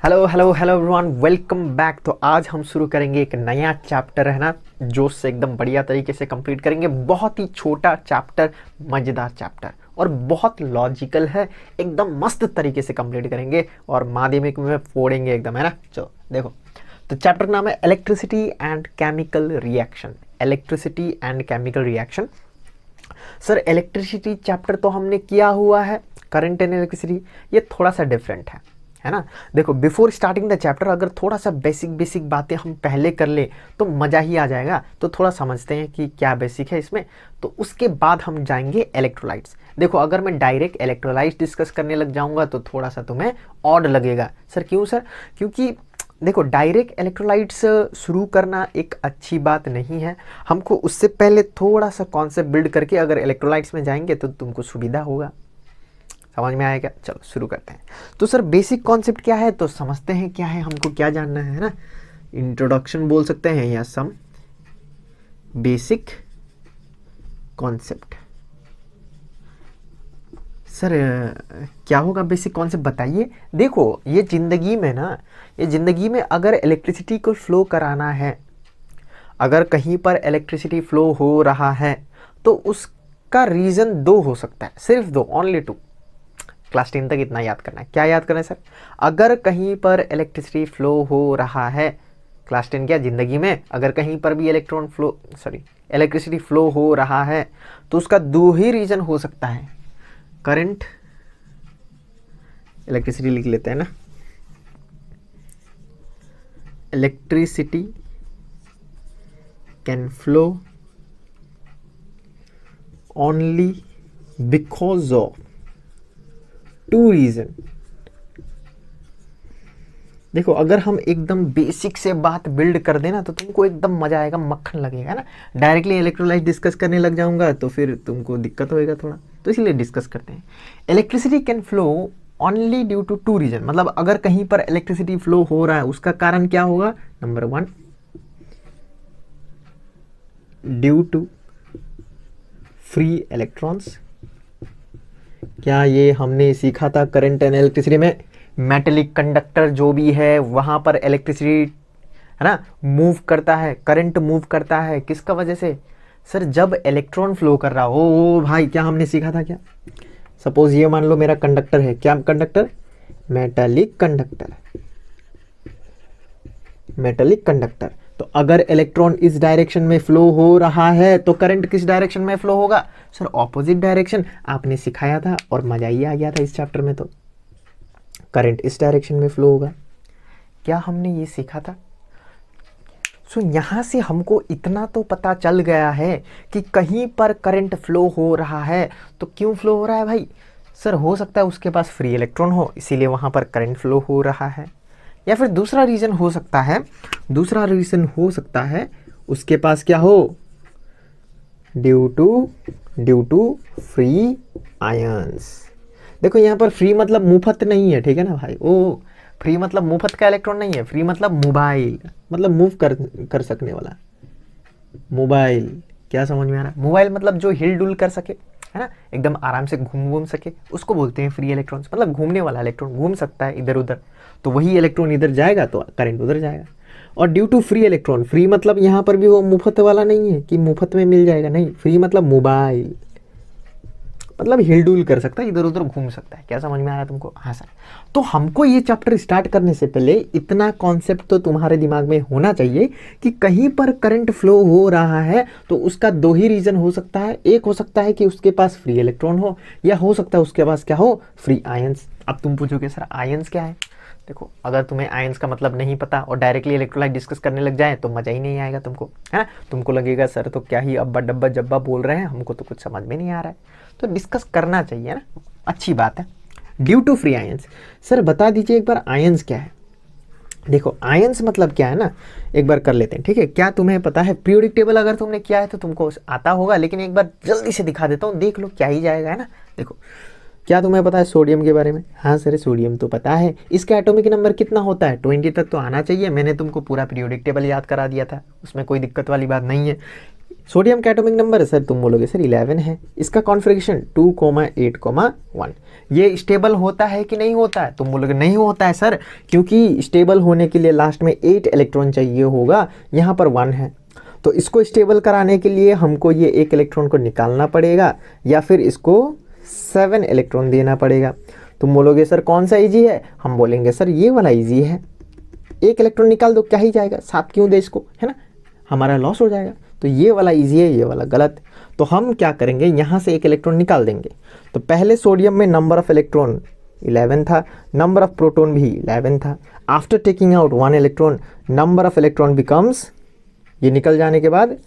Hello hello hello everyone, welcome back. तो आज हम शुरू करेंगे एक नया चैप्टर, है ना, जोश से एकदम बढ़िया तरीके से कंप्लीट करेंगे। बहुत ही छोटा चैप्टर, मज़ेदार चैप्टर और बहुत लॉजिकल है। एकदम मस्त तरीके से कंप्लीट करेंगे और माध्यमिक में फोड़ेंगे एकदम, है ना। चलो देखो, तो चैप्टर का नाम है electricity and chemical reaction. Electricity and chemical reaction. Sir electricity chapter तो हमने किया हुआ है, करंट एंड इलेक्ट्रिसिटी। ये थोड़ा सा डिफरेंट है ना। देखो, बिफोर स्टार्टिंग द चैप्टर अगर थोड़ा सा बेसिक बेसिक बातें हम पहले कर ले तो मज़ा ही आ जाएगा। तो थोड़ा समझते हैं कि क्या बेसिक है इसमें, तो उसके बाद हम जाएंगे इलेक्ट्रोलाइट्स। देखो, अगर मैं डायरेक्ट इलेक्ट्रोलाइट्स डिस्कस करने लग जाऊंगा तो थोड़ा सा तुम्हें ऑड लगेगा। सर क्यों सर? क्योंकि देखो, डायरेक्ट इलेक्ट्रोलाइट्स शुरू करना एक अच्छी बात नहीं है। हमको उससे पहले थोड़ा सा कॉन्सेप्ट बिल्ड करके अगर इलेक्ट्रोलाइट्स में जाएंगे तो तुमको सुविधा होगा। समझ में आएगा? चलो शुरू करते हैं। तो सर बेसिक कॉन्सेप्ट क्या है तो समझते हैं क्या है, हमको क्या जानना है ना। इंट्रोडक्शन बोल सकते हैं या सम बेसिक कॉन्सेप्ट। सर क्या होगा बेसिक कॉन्सेप्ट बताइए। देखो, ये ज़िंदगी में ना, ये ज़िंदगी में अगर इलेक्ट्रिसिटी को फ्लो कराना है, अगर कहीं पर इलेक्ट्रिसिटी फ्लो हो रहा है तो उसका रीज़न दो हो सकता है, सिर्फ दो, ओनली टू। क्लास 10 तक इतना याद करना है। क्या याद करना है सर? अगर कहीं पर इलेक्ट्रिसिटी फ्लो हो रहा है, क्लास 10 क्या, ज़िंदगी में अगर कहीं पर भी इलेक्ट्रिसिटी फ्लो हो रहा है तो उसका दो ही रीज़न हो सकता है। करंट, इलेक्ट्रिसिटी लिख लेते हैं ना, electricity can flow only because of two reason. देखो, अगर हम एकदम बेसिक से बात बिल्ड कर देना तो तुमको एकदम मजा आएगा, मक्खन लगेगा ना। डायरेक्टली इलेक्ट्रोलाइट डिस्कस करने लग जाऊंगा तो फिर तुमको दिक्कत होएगा थोड़ा, तो इसलिए डिस्कस करते हैं। Electricity can flow only due to two reason. मतलब अगर कहीं पर इलेक्ट्रिसिटी फ्लो हो रहा है उसका कारण क्या होगा? Number 1, due to free electrons. क्या ये हमने सीखा था करंट एंड इलेक्ट्रिसिटी में? मेटेलिक कंडक्टर जो भी है वहाँ पर इलेक्ट्रिसिटी, है ना, मूव करता है, करंट मूव करता है। किसका वजह से? सर जब इलेक्ट्रॉन फ्लो कर रहा हो। ओ भाई, क्या हमने सीखा था? क्या, सपोज ये मान लो मेरा कंडक्टर है, क्या conductor? Metallic conductor. Metallic conductor. तो अगर इलेक्ट्रॉन इस डायरेक्शन में फ्लो हो रहा है तो करंट किस डायरेक्शन में फ्लो होगा? Sir opposite direction. आपने सिखाया था और मजा ही आ गया था इस चैप्टर में। तो करंट इस डायरेक्शन में फ्लो होगा। क्या हमने ये सीखा था? सो यहाँ से हमको इतना तो पता चल गया है कि कहीं पर करंट फ्लो हो रहा है तो क्यों फ्लो हो रहा है भाई? सर हो सकता है उसके पास फ्री इलेक्ट्रॉन हो, इसीलिए वहाँ पर करंट फ्लो हो रहा है। या फिर दूसरा रीज़न हो सकता है, दूसरा रीज़न हो सकता है उसके पास क्या हो? Due to free ions. देखो यहाँ पर फ्री मतलब मुफ्त नहीं है, ठीक है ना भाई। ओ, फ्री मतलब मुफ्त का इलेक्ट्रॉन नहीं है। फ्री मतलब मोबाइल, मतलब मूव कर सकने वाला मोबाइल। क्या समझ में आ रहा है? मोबाइल मतलब जो हिल डुल कर सके, है ना, एकदम आराम से घूम सके, उसको बोलते हैं फ्री इलेक्ट्रॉन्स। मतलब घूमने वाला इलेक्ट्रॉन, घूम सकता है इधर उधर, तो वही इलेक्ट्रॉन इधर जाएगा तो करंट उधर जाएगा। और due to free electron, free मतलब यहाँ पर भी वो मुफ्त वाला नहीं है कि मुफ्त में मिल जाएगा, नहीं। फ्री मतलब मोबाइल, मतलब हिलडुल कर सकता है, इधर उधर घूम सकता है। क्या समझ में आ रहा है तुमको? हाँ सर। तो हमको ये चैप्टर स्टार्ट करने से पहले इतना कॉन्सेप्ट तो तुम्हारे दिमाग में होना चाहिए कि कहीं पर करंट फ्लो हो रहा है तो उसका दो ही रीज़न हो सकता है। एक हो सकता है कि उसके पास फ्री इलेक्ट्रॉन हो, या हो सकता है उसके पास क्या हो? Free ions. अब तुम पूछोगे सर आयंस क्या है? देखो, अगर तुम्हें आयंस का मतलब नहीं पता और डायरेक्टली इलेक्ट्रोलाइट डिस्कस करने लग जाए तो मज़ा ही नहीं आएगा तुमको, है ना। तुमको लगेगा सर तो क्या ही अब्बा डब्बा जब्बा बोल रहे हैं, हमको तो कुछ समझ में नहीं आ रहा है। तो डिस्कस करना चाहिए ना, अच्छी बात है। Due to free ions. Sir बता दीजिए एक बार आयंस क्या है? देखो, आयंस मतलब क्या है ना, एक बार कर लेते हैं, ठीक है। क्या तुम्हें पता है? पीरियोडिक टेबल अगर तुमने किया है तो तुमको आता होगा, लेकिन एक बार जल्दी से दिखा देता हूँ, देख लो क्या ही जाएगा, है ना। देखो, क्या तुम्हें पता है सोडियम के बारे में? हाँ सर, सोडियम तो पता है। इसका एटॉमिक नंबर कितना होता है? 20 तक तो आना चाहिए। मैंने तुमको पूरा पीरियोडिक टेबल याद करा दिया था, उसमें कोई दिक्कत वाली बात नहीं है। सोडियम का एटॉमिक नंबर सर तुम बोलोगे सर 11 है। इसका कॉन्फ़िगरेशन 2,8,1। ये स्टेबल होता है कि नहीं होता है? तुम बोलोगे नहीं होता है सर, क्योंकि स्टेबल होने के लिए लास्ट में 8 इलेक्ट्रॉन चाहिए होगा, यहाँ पर 1 है। तो इसको स्टेबल कराने के लिए हमको ये 1 इलेक्ट्रॉन को निकालना पड़ेगा या फिर इसको 7 इलेक्ट्रॉन देना पड़ेगा। तुम बोलोगे सर कौन सा ईजी है? हम बोलेंगे सर ये वाला ईजी है, 1 इलेक्ट्रॉन निकाल दो, क्या ही जाएगा, 7 क्यों दे इसको, है ना, हमारा लॉस हो जाएगा। तो ये वाला ईजी है, ये वाला गलत। तो हम क्या करेंगे, यहाँ से 1 इलेक्ट्रॉन निकाल देंगे। तो पहले सोडियम में नंबर ऑफ इलेक्ट्रॉन 11 था, नंबर ऑफ प्रोटॉन भी 11 था। After taking out 1 electron, number of electron becomes, ये निकल जाने के बाद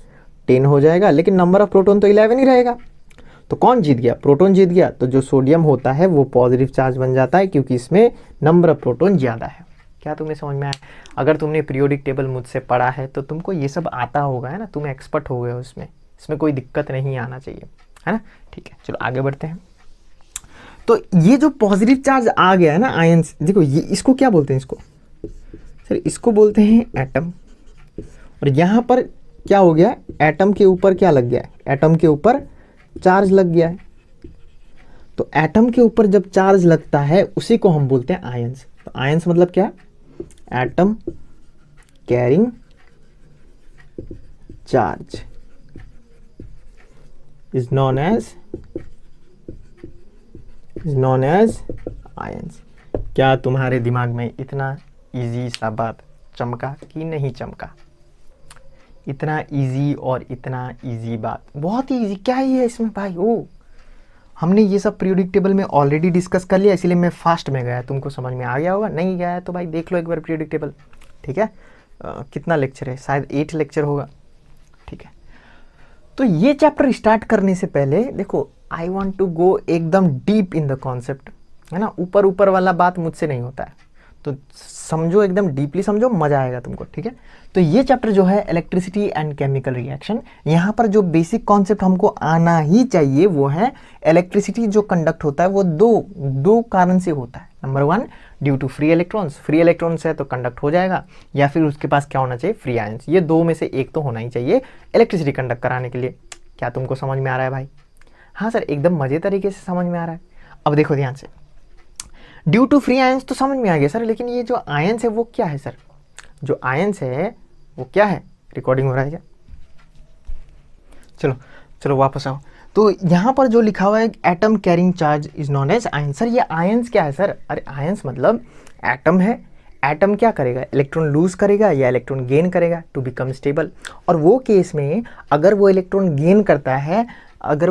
10 हो जाएगा, लेकिन नंबर ऑफ प्रोटॉन तो 11 ही रहेगा। तो कौन जीत गया? प्रोटॉन जीत गया। तो जो सोडियम होता है वो पॉजिटिव चार्ज बन जाता है, क्योंकि इसमें नंबर ऑफ प्रोटॉन ज़्यादा है। क्या तुम्हें समझ में आया? अगर तुमने पीरियोडिक टेबल मुझसे पढ़ा है तो तुमको ये सब आता होगा, है ना, तुम एक्सपर्ट हो गए हो इसमें कोई दिक्कत नहीं आना चाहिए, है ना। ठीक है, चलो आगे बढ़ते हैं। तो ये जो पॉजिटिव चार्ज आ गया है ना आयंस, देखो ये इसको क्या बोलते हैं, इसको सर इसको बोलते हैं एटम। और यहाँ पर क्या हो गया, एटम के ऊपर क्या लग गया है, एटम के ऊपर चार्ज लग गया है। तो एटम के ऊपर जब चार्ज लगता है उसी को हम बोलते हैं आयंस। तो आयंस मतलब क्या, atom carrying charge is known as ions. क्या तुम्हारे दिमाग में इतना इजी सा बात चमका कि नहीं चमका? इतना इजी और इतना इजी बात, बहुत ही इजी, क्या ही है इसमें भाई। ओ हमने ये सब पीरियोडिक टेबल में ऑलरेडी डिस्कस कर लिया, इसीलिए मैं फास्ट में गया, तुमको समझ में आ गया होगा। नहीं गया है तो भाई देख लो एक बार पीरियोडिक टेबल, ठीक है। कितना लेक्चर है, शायद 8 लेक्चर होगा, ठीक है। तो ये चैप्टर स्टार्ट करने से पहले देखो, आई वॉन्ट टू गो एकदम डीप इन द कॉन्सेप्ट, है ना, ऊपर ऊपर वाला बात मुझसे नहीं होता है। तो समझो, एकदम डीपली समझो, मजा आएगा तुमको, ठीक है। तो ये चैप्टर जो है इलेक्ट्रिसिटी एंड केमिकल रिएक्शन, यहाँ पर जो बेसिक कॉन्सेप्ट हमको आना ही चाहिए वो है इलेक्ट्रिसिटी जो कंडक्ट होता है वो दो कारण से होता है। Number 1 due to free electrons, free electrons है तो कंडक्ट हो जाएगा, या फिर उसके पास क्या होना चाहिए, फ्री आयंस। ये दो में से एक तो होना ही चाहिए इलेक्ट्रिसिटी कंडक्ट कराने के लिए। क्या तुमको समझ में आ रहा है भाई? हाँ सर, एकदम मजे तरीके से समझ में आ रहा है। अब देखो ध्यान से, ड्यू टू फ्री आयंस तो समझ में आ गया सर, लेकिन ये जो आयंस है वो क्या है सर? जो आयंस है वो क्या है? रिकॉर्डिंग हो रहा है क्या? चलो चलो वापस आओ। तो यहाँ पर जो लिखा हुआ है atom carrying charge is known as ions. Sir ये आयंस क्या है सर? अरे आयंस मतलब एटम है, एटम क्या करेगा, इलेक्ट्रॉन लूज करेगा या इलेक्ट्रॉन गेन करेगा टू बिकम स्टेबल। और वो केस में अगर वो इलेक्ट्रॉन गेन करता है, अगर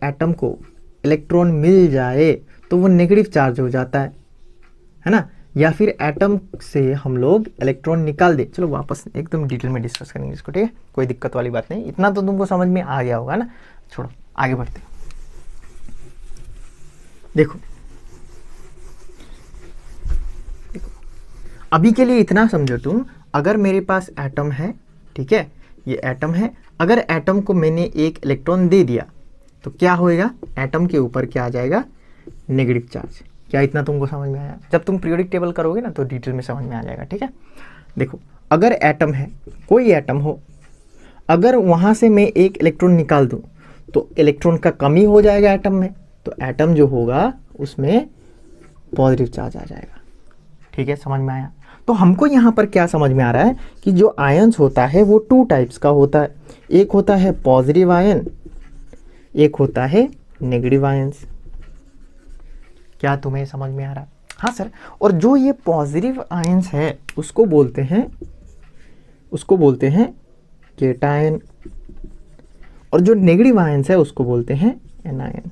एटम को इलेक्ट्रॉन मिल जाए तो वो नेगेटिव चार्ज हो जाता है ना। या फिर एटम से हम लोग इलेक्ट्रॉन निकाल दे, चलो वापस एकदम डिटेल में डिस्कस करेंगे इसको, ठीक है, कोई दिक्कत वाली बात नहीं, इतना तो तुमको समझ में आ गया होगा ना। छोड़ो आगे बढ़ते हैं। देखो अभी के लिए इतना समझो तुम, अगर मेरे पास एटम है, ठीक है, ये एटम है, अगर एटम को मैंने 1 इलेक्ट्रॉन दे दिया तो क्या होएगा, एटम के ऊपर क्या आ जाएगा, नेगेटिव चार्ज। क्या इतना तुमको समझ में आया? जब तुम पीरियोडिक टेबल करोगे ना तो डिटेल में समझ में आ जाएगा, ठीक है। देखो अगर एटम है, कोई एटम हो, अगर वहाँ से मैं 1 इलेक्ट्रॉन निकाल दूँ तो इलेक्ट्रॉन का कमी हो जाएगा एटम में, तो एटम जो होगा उसमें पॉजिटिव चार्ज आ जाएगा, ठीक है, समझ में आया। तो हमको यहाँ पर क्या समझ में आ रहा है कि जो आयंस होता है वो 2 टाइप्स का होता है, एक होता है पॉजिटिव आयन, एक होता है नेगेटिव आयंस। क्या तुम्हें समझ में आ रहा है? हाँ सर। और जो ये पॉजिटिव आयंस है उसको बोलते हैं केटायन, और जो नेगेटिव आयंस है उसको बोलते हैं एनायन।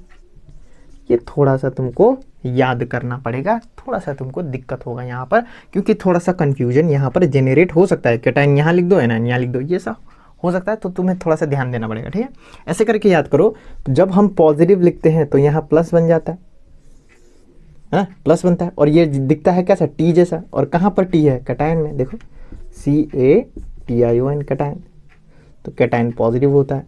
ये थोड़ा सा तुमको याद करना पड़ेगा, थोड़ा सा तुमको दिक्कत होगा यहाँ पर, क्योंकि थोड़ा सा कंफ्यूजन यहाँ पर जेनरेट हो सकता है। केटायन यहाँ लिख दो, एनायन यहाँ लिख दो, ये सब हो सकता है, तो तुम्हें थोड़ा सा ध्यान देना पड़ेगा, ठीक है। ऐसे करके याद करो, जब हम पॉजिटिव लिखते हैं तो यहाँ प्लस बन जाता है ना, प्लस बनता है, और ये दिखता है कैसा, टी जैसा, और कहाँ पर टी है, कैटायन में, देखो CATION कैटायन, तो कैटायन पॉजिटिव होता है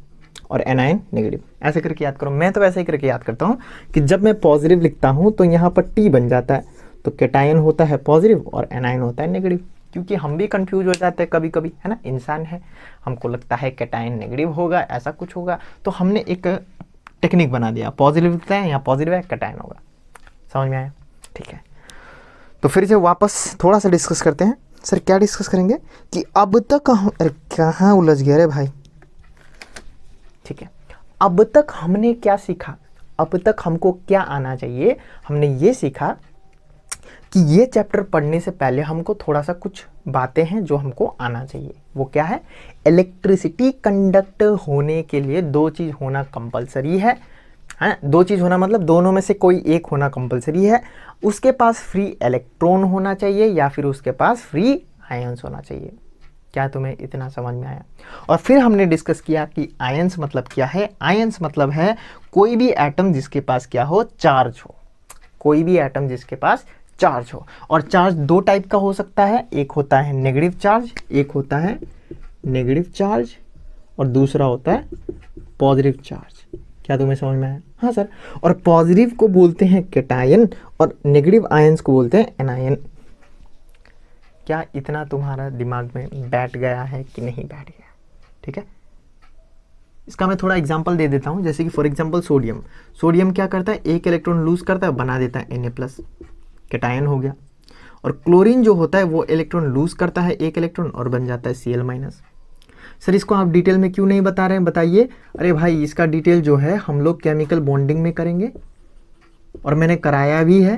और एनायन नेगेटिव। ऐसे करके याद करो, मैं तो वैसे ही करके याद करता हूँ कि जब मैं पॉजिटिव लिखता हूँ तो यहाँ पर टी बन जाता है, तो कैटायन होता है पॉजिटिव और एनायन होता है नेगेटिव, क्योंकि हम भी कंफ्यूज हो जाते हैं कभी कभी, है ना, इंसान है, हमको लगता है कैटायन नेगेटिव होगा, ऐसा कुछ होगा, तो हमने एक टेक्निक बना दिया, पॉजिटिव लिखते हैं, यहाँ पॉजिटिव है, कैटायन होगा। समझ में आया? ठीक है, तो फिर से वापस थोड़ा सा डिस्कस करते हैं। सर क्या डिस्कस करेंगे कि अब तक अरे कहाँ उलझ गया रे भाई। ठीक है, अब तक हमने क्या सीखा, अब तक हमको क्या आना चाहिए, हमने ये सीखा कि ये चैप्टर पढ़ने से पहले हमको थोड़ा सा कुछ बातें हैं जो हमको आना चाहिए। वो क्या है? इलेक्ट्रिसिटी कंडक्ट होने के लिए दो चीज़ होना कंपलसरी है, दो चीज़ होना मतलब दोनों में से कोई एक होना कंपलसरी है। उसके पास फ्री इलेक्ट्रॉन होना चाहिए या फिर उसके पास फ्री आयंस होना चाहिए। क्या तुम्हें इतना समझ में आया? और फिर हमने डिस्कस किया कि आयंस मतलब क्या है। आयंस मतलब है कोई भी एटम जिसके पास क्या हो, चार्ज हो, कोई भी एटम जिसके पास चार्ज हो। और चार्ज दो टाइप का हो सकता है, एक होता है नेगेटिव चार्ज, एक होता है नेगेटिव चार्ज और दूसरा होता है पॉजिटिव चार्ज। क्या तुम्हें समझ में आया? हाँ सर। और पॉजिटिव को बोलते हैं कैटायन और नेगेटिव आयंस को बोलते हैं एनायन। क्या इतना तुम्हारा दिमाग में बैठ गया है कि नहीं बैठ गया? ठीक है, इसका मैं थोड़ा एग्जांपल दे देता हूँ। जैसे कि फॉर एग्जांपल सोडियम, सोडियम क्या करता है, एक इलेक्ट्रॉन लूज करता है, बना देता है Na+, कैटायन हो गया। और क्लोरीन जो होता है वो इलेक्ट्रॉन लूज करता है एक इलेक्ट्रॉन और बन जाता है Cl-। सर इसको आप डिटेल में क्यों नहीं बता रहे हैं, बताइए। अरे भाई इसका डिटेल जो है हम लोग केमिकल बॉन्डिंग में करेंगे और मैंने कराया भी है,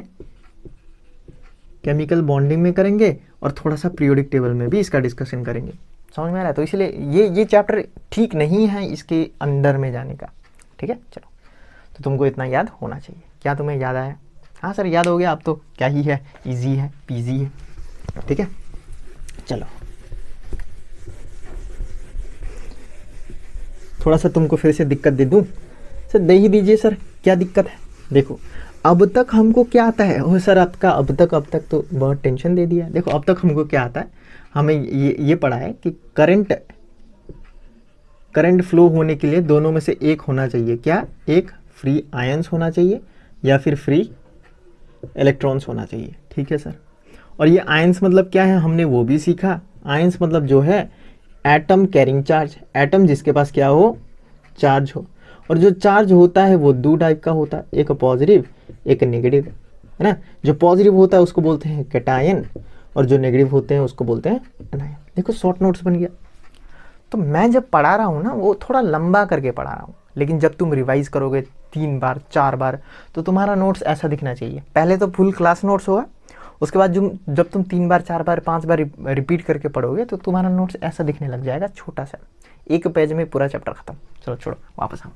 केमिकल बॉन्डिंग में करेंगे और थोड़ा सा पीरियोडिक टेबल में भी इसका डिस्कशन करेंगे। समझ में आ रहा है? तो इसलिए ये चैप्टर ठीक नहीं है इसके अंदर में जाने का। ठीक है, चलो, तो तुमको इतना याद होना चाहिए। क्या तुम्हें याद आया? हाँ सर याद हो गया, अब तो क्या ही है, इजी है, पीजी है। ठीक है, चलो थोड़ा सा तुमको फिर से दिक्कत दे दूं? सर दे ही दीजिए सर, क्या दिक्कत है। देखो अब तक हमको क्या आता है, ओ सर आपका अब तक तो बहुत टेंशन दे दिया। देखो अब तक हमको क्या आता है, हमें ये पढ़ा है कि करंट फ्लो होने के लिए दोनों में से एक होना चाहिए। क्या? एक फ्री आयंस होना चाहिए या फिर फ्री इलेक्ट्रॉन्स होना चाहिए। ठीक है सर। और ये आयंस मतलब क्या है हमने वो भी सीखा। आयंस मतलब जो है एटम कैरिंग चार्ज, एटम जिसके पास क्या हो, चार्ज हो। और जो चार्ज होता है वो दो टाइप का होता है, एक पॉजिटिव एक नेगेटिव, है ना। जो पॉजिटिव होता है उसको बोलते हैं कैटायन और जो नेगेटिव होते हैं उसको बोलते हैं एनायन। देखो शॉर्ट नोट्स बन गया। तो मैं जब पढ़ा रहा हूँ ना वो थोड़ा लंबा करके पढ़ा रहा हूँ, लेकिन जब तुम रिवाइज करोगे 3 बार 4 बार तो तुम्हारा नोट्स ऐसा दिखना चाहिए। पहले तो फुल क्लास नोट्स होगा, उसके बाद जब तुम 3 बार 4 बार 5 बार रिपीट करके पढ़ोगे तो तुम्हारा नोट्स ऐसा दिखने लग जाएगा, छोटा सा, एक पेज में पूरा चैप्टर खत्म। चलो छोड़ो, वापस आओ।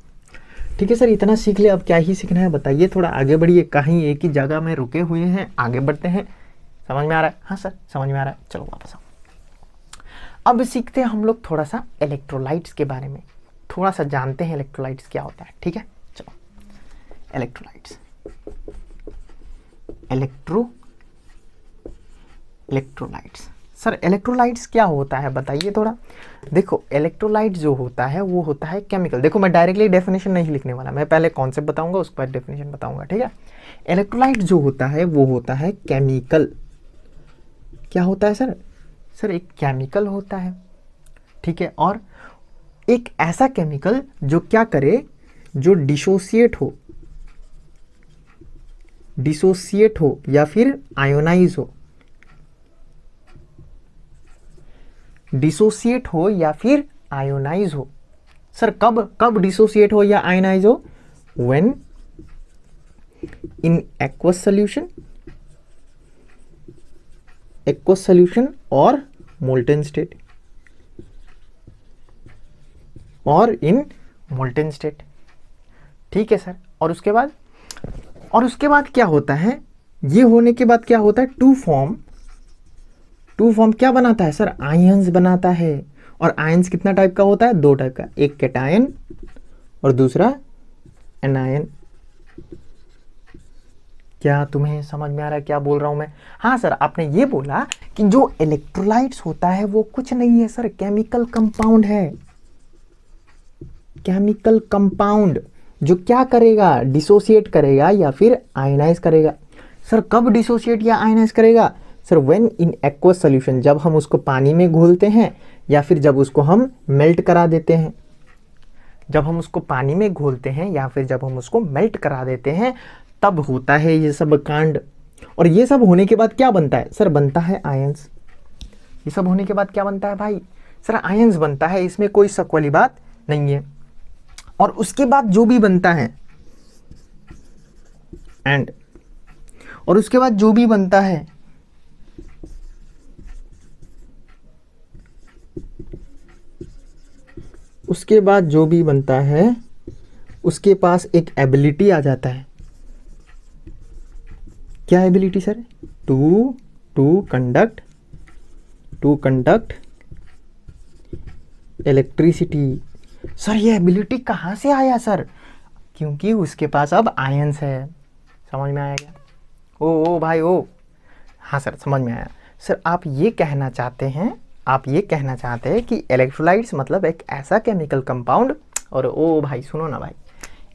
ठीक है सर, इतना सीख ले, अब क्या ही सीखना है बताइए, थोड़ा आगे बढ़िए। कहीं एक ही जगह में रुके हुए हैं, आगे बढ़ते हैं। समझ में आ रहा है? हाँ सर समझ में आ रहा है। चलो वापस आओ। अब सीखते हैं हम लोग थोड़ा सा इलेक्ट्रोलाइट्स के बारे में, थोड़ा सा जानते हैं इलेक्ट्रोलाइट्स क्या होता है। ठीक है, चलो इलेक्ट्रोलाइट्स, इलेक्ट्रोलाइट्स। सर इलेक्ट्रोलाइट्स क्या होता है बताइए थोड़ा। देखो इलेक्ट्रोलाइट जो होता है वो होता है केमिकल। देखो मैं डायरेक्टली डेफिनेशन नहीं लिखने वाला, मैं पहले कॉन्सेप्ट बताऊंगा उसके बाद डेफिनेशन बताऊंगा। ठीक है, इलेक्ट्रोलाइट जो होता है वो होता है केमिकल। क्या होता है सर? सर एक केमिकल होता है। ठीक है, और एक ऐसा केमिकल जो क्या करे, जो डिसोसिएट हो या फिर आयोनाइज हो, डिसोसिएट हो या फिर आयोनाइज हो। सर कब डिसोसिएट हो या आयोनाइज हो? व्हेन इन एक्वस सॉल्यूशन और मोल्टेन स्टेट, ठीक है सर। और उसके बाद क्या होता है, ये होने के बाद क्या होता है, टू फॉर्म क्या बनाता है सर? आयंस बनाता है। और आयंस कितना टाइप का होता है? 2 टाइप का, एक कैटायन और दूसरा एनायन। क्या तुम्हें समझ में आ रहा है क्या बोल रहा हूं मैं? हाँ सर, आपने ये बोला कि जो इलेक्ट्रोलाइट्स होता है वो कुछ नहीं है सर, केमिकल कंपाउंड है। केमिकल कंपाउंड जो क्या करेगा, डिसोसिएट करेगा या फिर आयनाइज करेगा। सर कब डिसोसिएट या आयनाइज करेगा? Sir when in aqueous solution, जब हम उसको पानी में घोलते हैं या फिर जब उसको हम मेल्ट करा देते हैं। जब हम उसको पानी में घोलते हैं या फिर जब हम उसको मेल्ट करा देते हैं तब होता है ये सब कांड। और ये सब होने के बाद क्या बनता है सर? बनता है आयंस। ये सब होने के बाद क्या बनता है भाई? सर आयंस बनता है, इसमें कोई शक वाली बात नहीं है। और उसके बाद जो भी बनता है और उसके बाद जो भी बनता है उसके बाद जो भी बनता है उसके पास एक एबिलिटी आ जाता है। क्या ability sir? To conduct electricity. Sir ये एबिलिटी कहाँ से आया सर? क्योंकि उसके पास अब आयंस है। समझ में आया क्या? ओ भाई ओ, हाँ सर समझ में आया। सर आप ये कहना चाहते हैं कि इलेक्ट्रोलाइट्स मतलब एक ऐसा केमिकल कंपाउंड, और ओ भाई सुनो ना भाई,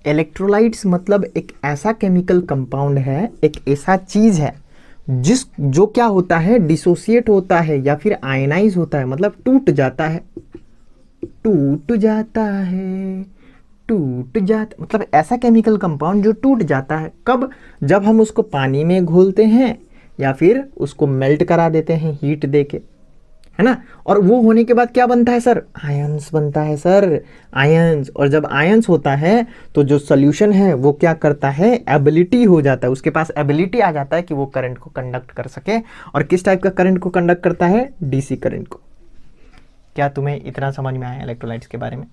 इलेक्ट्रोलाइट्स मतलब एक ऐसा केमिकल कंपाउंड है, एक ऐसा चीज़ है जो क्या होता है, डिसोसिएट होता है या फिर आयनाइज होता है, मतलब टूट जाता है, मतलब ऐसा केमिकल कंपाउंड जो टूट जाता है। कब? जब हम उसको पानी में घोलते हैं या फिर उसको मेल्ट करा देते हैं हीट देके, है ना। और वो होने के बाद क्या बनता है सर? आयंस बनता है सर, आयंस। और जब आयंस होता है तो जो सोल्यूशन है वो क्या करता है? एबिलिटी हो जाता है, उसके पास एबिलिटी आ जाता है कि वो करंट को कंडक्ट कर सके। और किस टाइप का करंट को कंडक्ट करता है? डीसी करंट को। क्या तुम्हें इतना समझ में आया इलेक्ट्रोलाइट्स के बारे में?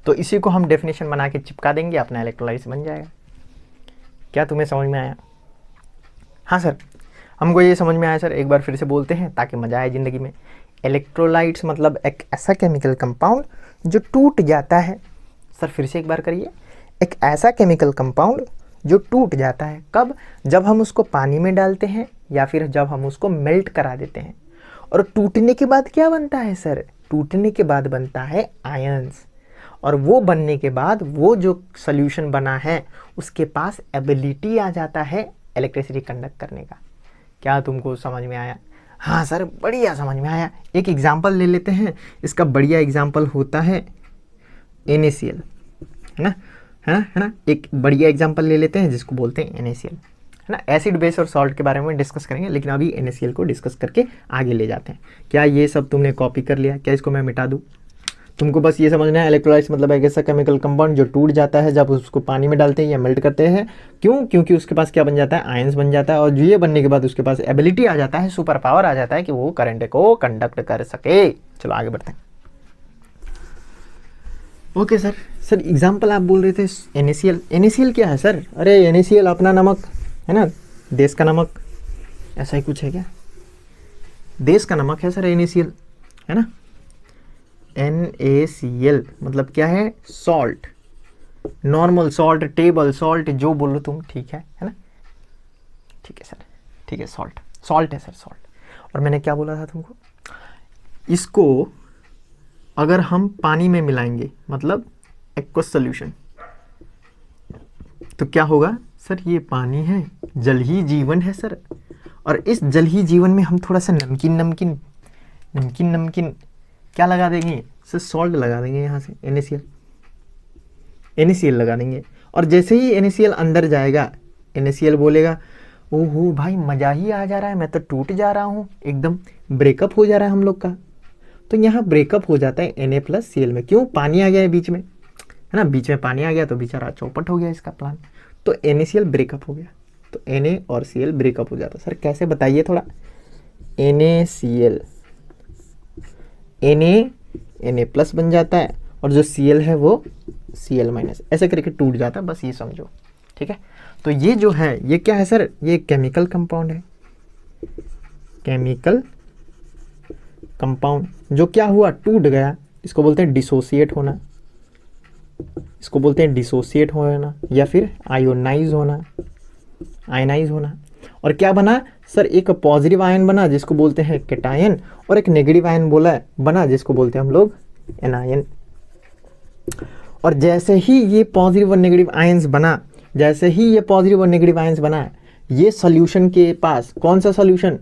तो इसी को हम डेफिनेशन बना के चिपका देंगे, अपना इलेक्ट्रोलाइट्स बन जाएगा। क्या तुम्हें समझ में आया? हाँ सर हमको ये समझ में आया सर, एक बार फिर से बोलते हैं ताकि मज़ा आए ज़िंदगी में। इलेक्ट्रोलाइट्स मतलब एक ऐसा केमिकल कंपाउंड जो टूट जाता है। सर फिर से एक बार करिए। एक ऐसा केमिकल कंपाउंड जो टूट जाता है। कब? जब हम उसको पानी में डालते हैं या फिर जब हम उसको मेल्ट करा देते हैं। और टूटने के बाद क्या बनता है सर? टूटने के बाद बनता है आयंस। और वो बनने के बाद वो जो सोल्यूशन बना है उसके पास एबिलिटी आ जाता है इलेक्ट्रिसिटी कंडक्ट करने का। क्या तुमको समझ में आया? हाँ सर बढ़िया समझ में आया। एक एग्जांपल ले लेते हैं, इसका बढ़िया एग्जांपल होता है NaCl, है ना। एक बढ़िया एग्जांपल ले लेते हैं जिसको बोलते हैं NaCl, है ना। एसिड बेस और सॉल्ट के बारे में डिस्कस करेंगे, लेकिन अभी NaCl को डिस्कस करके आगे ले जाते हैं। क्या ये सब तुमने कॉपी कर लिया? क्या इसको मैं मिटा दूँ? तुमको बस ये समझना है इलेक्ट्रोलाइट्स मतलब एक ऐसा केमिकल कंपाउंड जो टूट जाता है जब उसको पानी में डालते हैं या मेल्ट करते हैं। क्यों? क्योंकि उसके पास क्या बन जाता है? आयंस बन जाता है। और ये बनने के बाद उसके पास एबिलिटी आ जाता है, सुपर पावर आ जाता है कि वो करंट को कंडक्ट कर सके। चलो आगे बढ़ते हैं। Okay sir. सर एग्जाम्पल आप बोल रहे थे NaCl। NaCl क्या है सर? अरे NaCl अपना नमक है ना, देश का नमक, ऐसा ही कुछ है क्या? देश का नमक है सर NaCl, है ना। NaCl मतलब क्या है? Salt, normal salt, table salt, जो बोलो तुम, ठीक है ना। ठीक है सर, ठीक है, सॉल्ट है सर, सॉल्ट। और मैंने क्या बोला था तुमको? इसको अगर हम पानी में मिलाएंगे मतलब एक्वस सोल्यूशन, तो क्या होगा सर? ये पानी है, जल ही जीवन है सर। और इस जल ही जीवन में हम थोड़ा सा नमकीन क्या लगा देंगे सर? सॉल्ट लगा देंगे, यहाँ से NaCl लगा देंगे। और जैसे ही NaCl अंदर जाएगा, NaCl बोलेगा ओहो भाई मज़ा ही आ जा रहा है, मैं तो टूट जा रहा हूँ, एकदम ब्रेकअप हो जा रहा है हम लोग का। तो यहाँ ब्रेकअप हो जाता है Na प्लस Cl में। क्यों? पानी आ गया है बीच में, है ना। बीच में पानी आ गया तो बेचारा चौपट हो गया इसका प्लान। तो NaCl ब्रेकअप हो गया, तो Na और Cl ब्रेकअप हो जाता। सर कैसे बताइए थोड़ा? NaCl, Na प्लस बन जाता है और जो Cl है वो Cl माइनस, ऐसे करके टूट जाता है, बस ये समझो, ठीक है। तो ये जो है ये क्या है सर? ये केमिकल कंपाउंड है, केमिकल कंपाउंड जो क्या हुआ? टूट गया। इसको बोलते हैं डिसोसिएट होना, इसको बोलते हैं डिसोसिएट होना या फिर आयोनाइज होना। और क्या बना सर? एक पॉजिटिव आयन बना जिसको बोलते हैं कैटायन, और एक नेगेटिव आयन बना जिसको बोलते हैं हम लोग एनायन। और जैसे ही ये पॉजिटिव और नेगेटिव आयंस बना, ये सॉल्यूशन के पास कौन सा solution?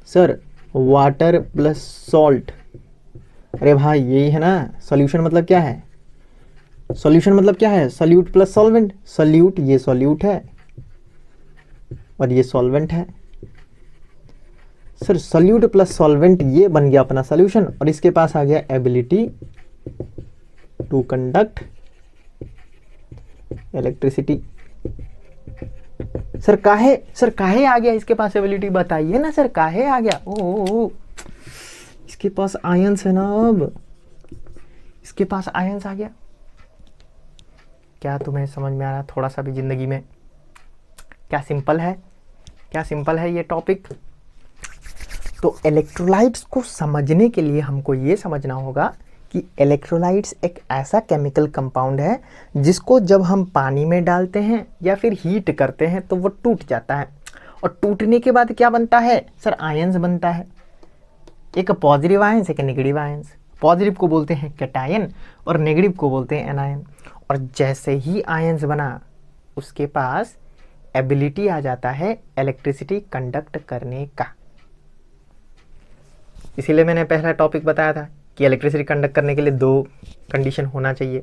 Sir water plus salt, अरे भाई यही है ना सॉल्यूशन मतलब क्या है, सॉल्यूशन मतलब क्या है, सॉल्यूट प्लस सॉल्वेंट, सॉल्यूट ये सॉल्यूट है और ये सॉल्वेंट है। सर सॉल्यूट प्लस सॉल्वेंट ये बन गया अपना सॉल्यूशन और इसके पास आ गया ability to conduct electricity. Sir काहे आ गया इसके पास एबिलिटी, बताइए ना सर काहे आ गया। ओ इसके पास आयंस है ना, अब इसके पास आयंस आ गया। क्या तुम्हें समझ में आ रहा थोड़ा सा भी जिंदगी में, क्या सिंपल है, क्या सिंपल है ये टॉपिक। तो इलेक्ट्रोलाइट्स को समझने के लिए हमको ये समझना होगा कि इलेक्ट्रोलाइट्स एक ऐसा केमिकल कंपाउंड है जिसको जब हम पानी में डालते हैं या फिर हीट करते हैं तो वो टूट जाता है, और टूटने के बाद क्या बनता है सर, आयंस बनता है। एक पॉजिटिव आयंस एक नेगेटिव आयंस, पॉजिटिव को बोलते हैं कैटायन और नेगेटिव को बोलते हैं एनायन। और जैसे ही आयंस बना उसके पास एबिलिटी आ जाता है इलेक्ट्रिसिटी कंडक्ट करने का। इसीलिए मैंने पहला टॉपिक बताया था कि इलेक्ट्रिसिटी कंडक्ट करने के लिए दो कंडीशन होना चाहिए,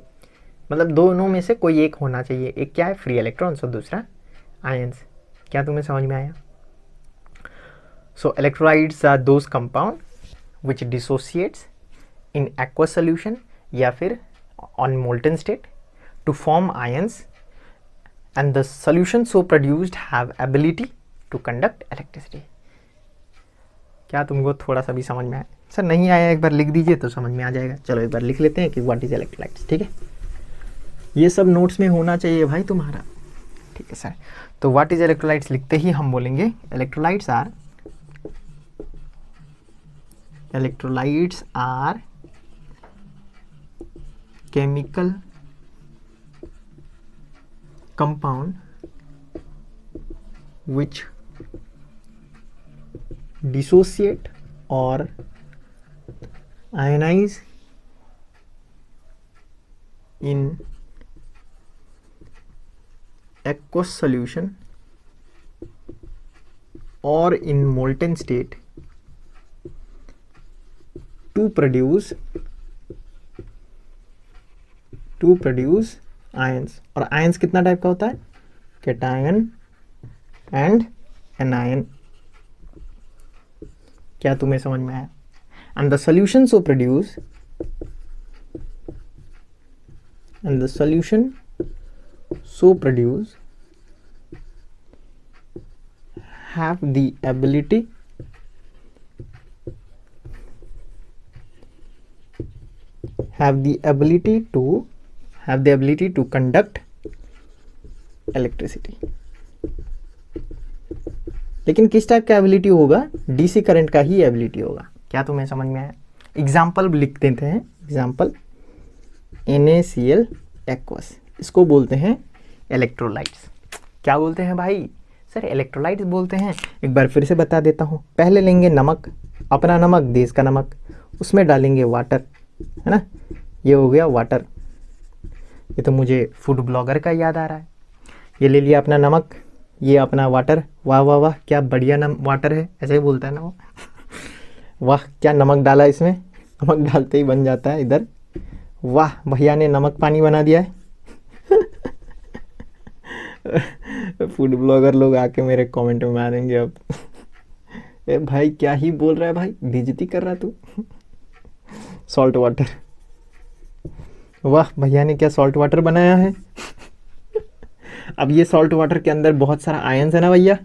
मतलब दोनों में से कोई एक होना चाहिए। एक क्या है, फ्री इलेक्ट्रॉन्स, और दूसरा आयंस। क्या तुम्हें समझ में आया। So electrolytes are those compound which dissociates in aqueous solution या फिर on molten state to form ions, and the solution so produced have ability to conduct electricity। क्या तुमको थोड़ा सा भी समझ में आया। सर नहीं आया एक बार लिख दीजिए तो समझ में आ जाएगा। चलो एक बार लिख लेते हैं कि व्हाट इज इलेक्ट्रोलाइट्स, ठीक है। ये सब नोट्स में होना चाहिए भाई तुम्हारा, ठीक है सर। तो व्हाट इज इलेक्ट्रोलाइट्स लिखते ही हम बोलेंगे electrolytes are chemical compound which dissociate or ionize in aqueous solution or in molten state to produce ions. और आयंस कितना टाइप का होता है, कैटायन एंड एनायन। क्या तुम्हें समझ में आया। And the solution so produce have the ability to conduct electricity। लेकिन किस टाइप का एबिलिटी होगा, डीसी करंट का ही एबिलिटी होगा। क्या तुम्हें समझ में आया। एग्जाम्पल लिख देते हैं। एग्जाम्पल NaCl एक्वस, इसको बोलते हैं इलेक्ट्रोलाइट्स। क्या बोलते हैं भाई, सर इलेक्ट्रोलाइट्स बोलते हैं। एक बार फिर से बता देता हूँ। पहले लेंगे नमक, अपना नमक, देश का नमक, उसमें डालेंगे वाटर, है ना, ये हो गया वाटर। ये तो मुझे फूड ब्लॉगर का याद आ रहा है। ये ले लिया अपना नमक, ये अपना वाटर। वाह वाह वाह क्या बढ़िया वाटर है, ऐसे ही बोलता है ना वो। वाह क्या नमक डाला इसमें, नमक डालते ही बन जाता है इधर। वाह भैया ने नमक पानी बना दिया है। फूड ब्लॉगर लोग आके मेरे कमेंट में मारेंगे अब। ए भाई क्या ही बोल रहा है भाई, बेइज्जती कर रहा तू। सॉल्ट वाटर, वाह भैया ने क्या सॉल्ट वाटर बनाया है। अब ये सॉल्ट वाटर के अंदर बहुत सारा आयंस है ना भैया,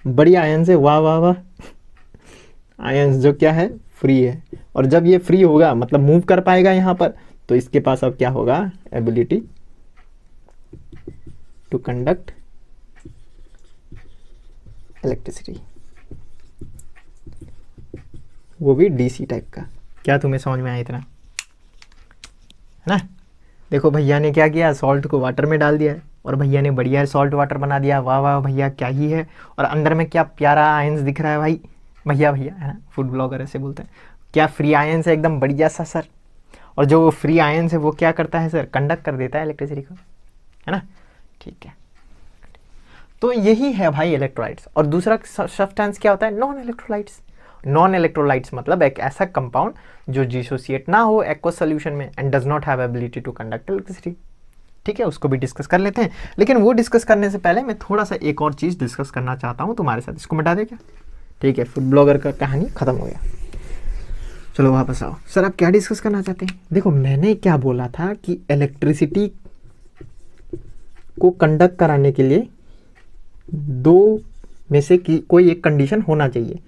बड़ी आयंस है। वाह वाह वाह, आयंस जो क्या है, फ्री है। और जब ये फ्री होगा मतलब मूव कर पाएगा यहाँ पर, तो इसके पास अब क्या होगा, एबिलिटी टू कंडक्ट इलेक्ट्रिसिटी, वो भी डीसी टाइप का। क्या तुम्हें समझ में आया इतना, है ना। देखो भैया ने क्या किया, सॉल्ट को वाटर में डाल दिया है और भैया ने बढ़िया सॉल्ट वाटर बना दिया। वाह वाह भैया क्या ही है। और अंदर में क्या प्यारा आयंस दिख रहा है भाई, भैया भैया, है ना, फूड ब्लॉगर ऐसे बोलते हैं। क्या फ्री आयंस है एकदम बढ़िया सा सर। और जो फ्री आयंस है वो क्या करता है सर, कंडक्ट कर देता है इलेक्ट्रिसिटी को, है ना। ठीक है, तो यही है भाई इलेक्ट्रोलाइट्स। और दूसरा सब्सटेंस क्या होता है, नॉन इलेक्ट्रोलाइट्स। नॉन इलेक्ट्रोलाइट्स मतलब एक ऐसा कंपाउंड जो डिसोसिएट ना हो एक्वस सोल्यूशन में and does not have ability to conduct electricity. ठीक है, उसको भी डिस्कस कर लेते हैं, लेकिन वो डिस्कस करने से पहले मैं थोड़ा सा एक और चीज़ डिस्कस करना चाहता हूँ तुम्हारे साथ। इसको मिटा दे क्या? ठीक है, फूड ब्लॉगर का कहानी खत्म हो गया। चलो वापस आओ। सर आप क्या डिस्कस करना चाहते हैं? देखो मैंने क्या बोला था कि इलेक्ट्रिसिटी को कंडक्ट कराने के लिए दो में से कोई एक कंडीशन होना चाहिए।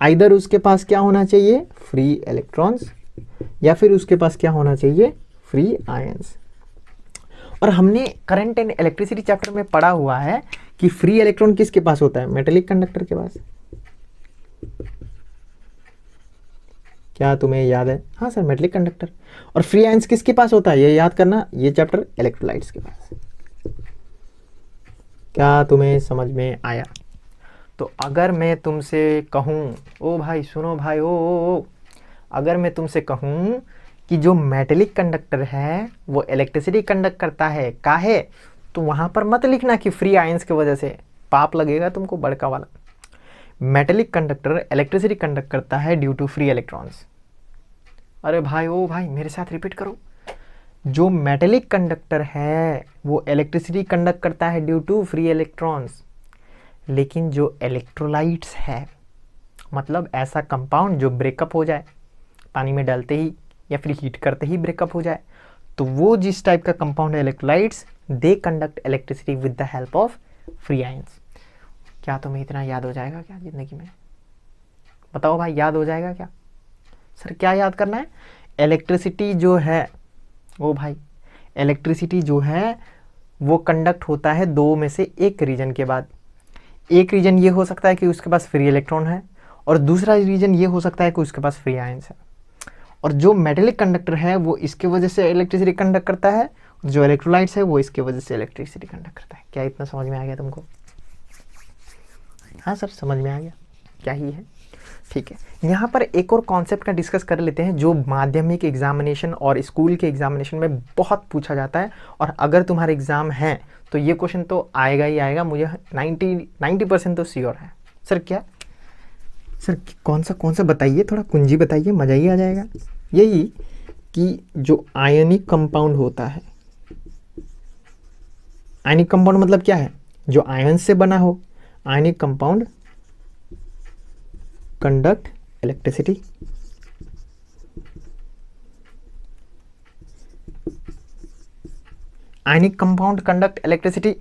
आइदर उसके पास क्या होना चाहिए, फ्री इलेक्ट्रॉन्स, या फिर उसके पास क्या होना चाहिए, फ्री आयंस। और हमने करंट एंड इलेक्ट्रिसिटी चैप्टर में पढ़ा हुआ है कि फ्री इलेक्ट्रॉन किसके पास होता है, मेटेलिक कंडक्टर के पास। क्या तुम्हें याद है? हाँ सर, मेटेलिक कंडक्टर। और फ्री आयंस किसके पास होता है, ये याद करना, ये चैप्टर इलेक्ट्रोलाइट्स के पास। क्या तुम्हें समझ में आया? तो अगर मैं तुमसे कहूँ, ओ भाई सुनो भाई, ओ अगर मैं तुमसे कहूँ कि जो मेटेलिक कंडक्टर है वो इलेक्ट्रिसिटी कंडक्ट करता है, काहे, तो वहाँ पर मत लिखना कि फ्री आयंस की वजह से, पाप लगेगा तुमको बड़का वाला। मेटेलिक कंडक्टर इलेक्ट्रिसिटी कंडक्ट करता है ड्यू टू फ्री इलेक्ट्रॉन्स। अरे भाई, ओ भाई मेरे साथ रिपीट करो। जो मेटेलिक कंडक्टर है वो इलेक्ट्रिसिटी कंडक्ट करता है ड्यू टू फ्री इलेक्ट्रॉन्स, लेकिन जो इलेक्ट्रोलाइट्स है मतलब ऐसा कंपाउंड जो ब्रेकअप हो जाए पानी में डालते ही या फिर हीट करते ही ब्रेकअप हो जाए, तो वो जिस टाइप का कंपाउंड है electrolytes, they conduct electricity with the help of free ions. क्या तुम्हें इतना याद हो जाएगा क्या जिंदगी में? बताओ भाई, याद हो जाएगा क्या? सर क्या याद करना है? इलेक्ट्रिसिटी जो है, ओ भाई इलेक्ट्रिसिटी जो है वो कंडक्ट होता है दो में से एक रीजन के बाद। एक रीजन ये हो सकता है कि उसके पास फ्री इलेक्ट्रॉन है, और दूसरा रीजन ये हो सकता है कि उसके पास फ्री आयंस है। और जो मेटेलिक कंडक्टर है वो इसके वजह से इलेक्ट्रिसिटी कंडक्ट करता है, जो इलेक्ट्रोलाइट्स है वो इसके वजह से इलेक्ट्रिसिटी कंडक्ट करता है। क्या इतना समझ में आ गया तुमको? हाँ सर समझ में आ गया, क्या ही है। ठीक है, यहाँ पर एक और कॉन्सेप्ट का डिस्कस कर लेते हैं जो माध्यमिक एग्जामिनेशन और स्कूल के एग्जामिनेशन में बहुत पूछा जाता है, और अगर तुम्हारे एग्जाम है तो ये क्वेश्चन तो आएगा ही आएगा, मुझे 90% तो श्योर है। सर क्या? सर कौन सा बताइए, थोड़ा कुंजी बताइए, मज़ा ही आ जाएगा। यही कि जो आयनिक कंपाउंड होता है, आयनिक कंपाउंड मतलब क्या है, जो आयन से बना हो। Ionic compound conduct electricity. Ionic compound conduct electricity.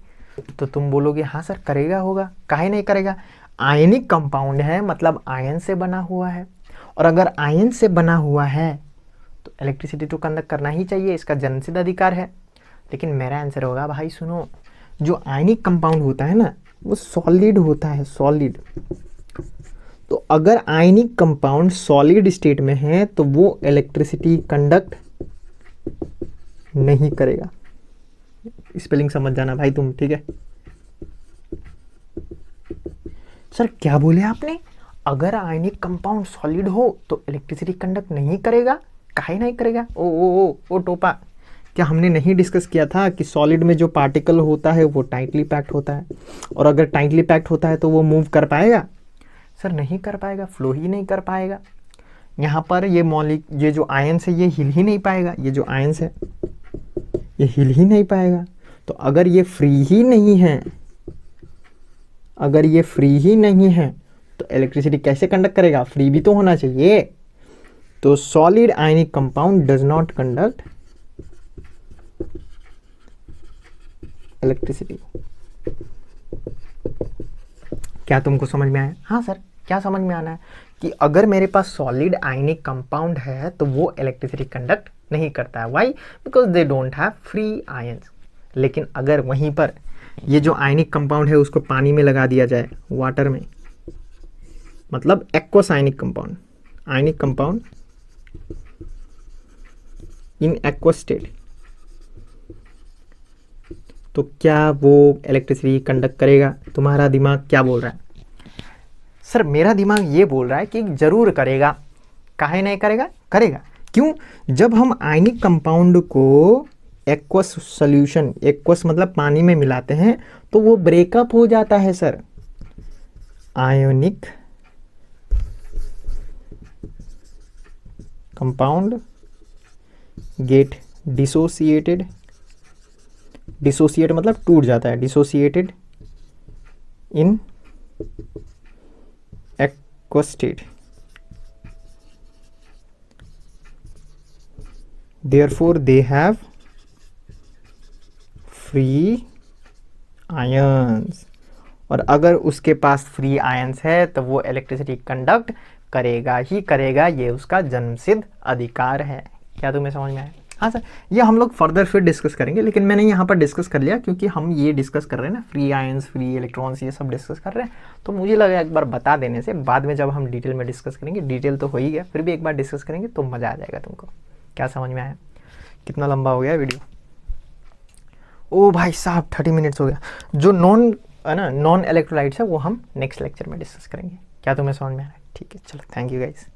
तो तुम बोलोगे हाँ सर करेगा, होगा, काहे नहीं करेगा। आयनिक कंपाउंड है मतलब आयन से बना हुआ है, और अगर आयन से बना हुआ है तो इलेक्ट्रिसिटी तो कंडक्ट करना ही चाहिए, इसका जन्मसिद्ध अधिकार है। लेकिन मेरा आंसर होगा भाई सुनो, जो आयनिक कंपाउंड होता है ना वो सॉलिड होता है, सॉलिड। तो अगर आयनिक कंपाउंड सॉलिड स्टेट में है तो वो इलेक्ट्रिसिटी कंडक्ट नहीं करेगा। स्पेलिंग समझ जाना भाई तुम, ठीक है। सर क्या बोले आपने? अगर आयनिक कंपाउंड सॉलिड हो तो इलेक्ट्रिसिटी कंडक्ट नहीं करेगा, काहे नहीं करेगा? ओ ओ ओ ओ टोपा, क्या हमने नहीं डिस्कस किया था कि सॉलिड में जो पार्टिकल होता है वो टाइटली पैक्ड होता है, और अगर टाइटली पैक्ड होता है तो वो मूव कर पाएगा? सर नहीं कर पाएगा, फ्लो ही नहीं कर पाएगा। यहाँ पर ये जो आयंस है ये हिल ही नहीं पाएगा, ये जो आयंस है ये हिल ही नहीं पाएगा। तो अगर ये फ्री ही नहीं है, अगर ये फ्री ही नहीं है तो इलेक्ट्रिसिटी कैसे कंडक्ट करेगा? फ्री भी तो होना चाहिए। तो solid ionic compound does not conduct electricity. क्या तुमको समझ में आया? हाँ सर, क्या समझ में आना है कि अगर मेरे पास सॉलिड आयनिक कंपाउंड है तो वो इलेक्ट्रिसिटी कंडक्ट नहीं करता है। Why? Because they don't have free ions. लेकिन अगर वहीं पर ये जो आयनिक कंपाउंड है उसको पानी में लगा दिया जाए, वाटर में, मतलब aqueous ionic compound, ionic compound in aqueous state, तो क्या वो इलेक्ट्रिसिटी कंडक्ट करेगा? तुम्हारा दिमाग क्या बोल रहा है? सर मेरा दिमाग ये बोल रहा है कि जरूर करेगा। काहे नहीं करेगा? करेगा। क्यों? जब हम आयनिक कंपाउंड को एक्वस सॉल्यूशन, एक्वस मतलब पानी में मिलाते हैं तो वो ब्रेकअप हो जाता है sir. Ionic compound get dissociated, dissociate मतलब टूट जाता है, dissociated in aqueous state, therefore they have free ions। और अगर उसके पास फ्री आयंस है तो वो इलेक्ट्रिसिटी कंडक्ट करेगा ही करेगा, ये उसका जन्मसिद्ध अधिकार है। क्या तुम्हें समझ में आया? हाँ सर, ये हम लोग फर्दर फिर डिस्कस करेंगे, लेकिन मैंने यहाँ पर डिस्कस कर लिया क्योंकि हम ये डिस्कस कर रहे हैं ना, फ्री आयंस, फ्री इलेक्ट्रॉन्स, ये सब डिस्कस कर रहे हैं, तो मुझे लगा एक बार बता देने से बाद में जब हम डिटेल में डिस्कस करेंगे, डिटेल तो हो ही गया, फिर भी एक बार डिस्कस करेंगे तो मज़ा आ जाएगा तुमको। क्या समझ में आया? कितना लंबा हो गया वीडियो? ओ भाई साहब 30 मिनट्स हो गया। जो नॉन इलेक्ट्रोलाइट्स है वो हम नेक्स्ट लेक्चर में डिस्कस करेंगे। क्या तुम्हें समझ में आया? ठीक है, चलो, थैंक यू गाइस।